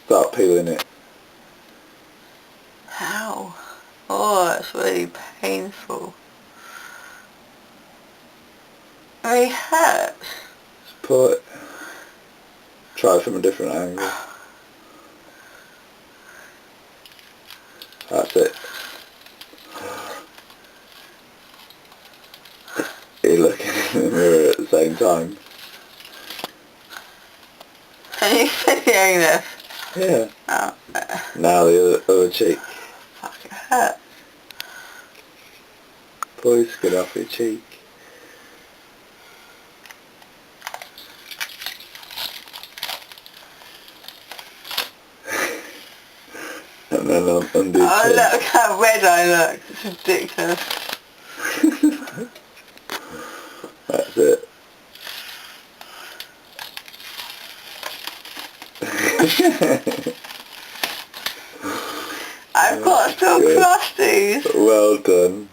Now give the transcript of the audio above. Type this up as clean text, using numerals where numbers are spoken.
Start peeling it. Ow. Oh, that's really painful. It really hurts. Just pull it. Try from a different angle. That's it. You're looking in the mirror at the same time. Are you videoing this? Yeah. Oh, Now the other cheek. fuck, it hurts. Pull your skin off your cheek. And then undo your Oh, chin. look how red I look. It's ridiculous. That's it. I've got still crusties. Well done.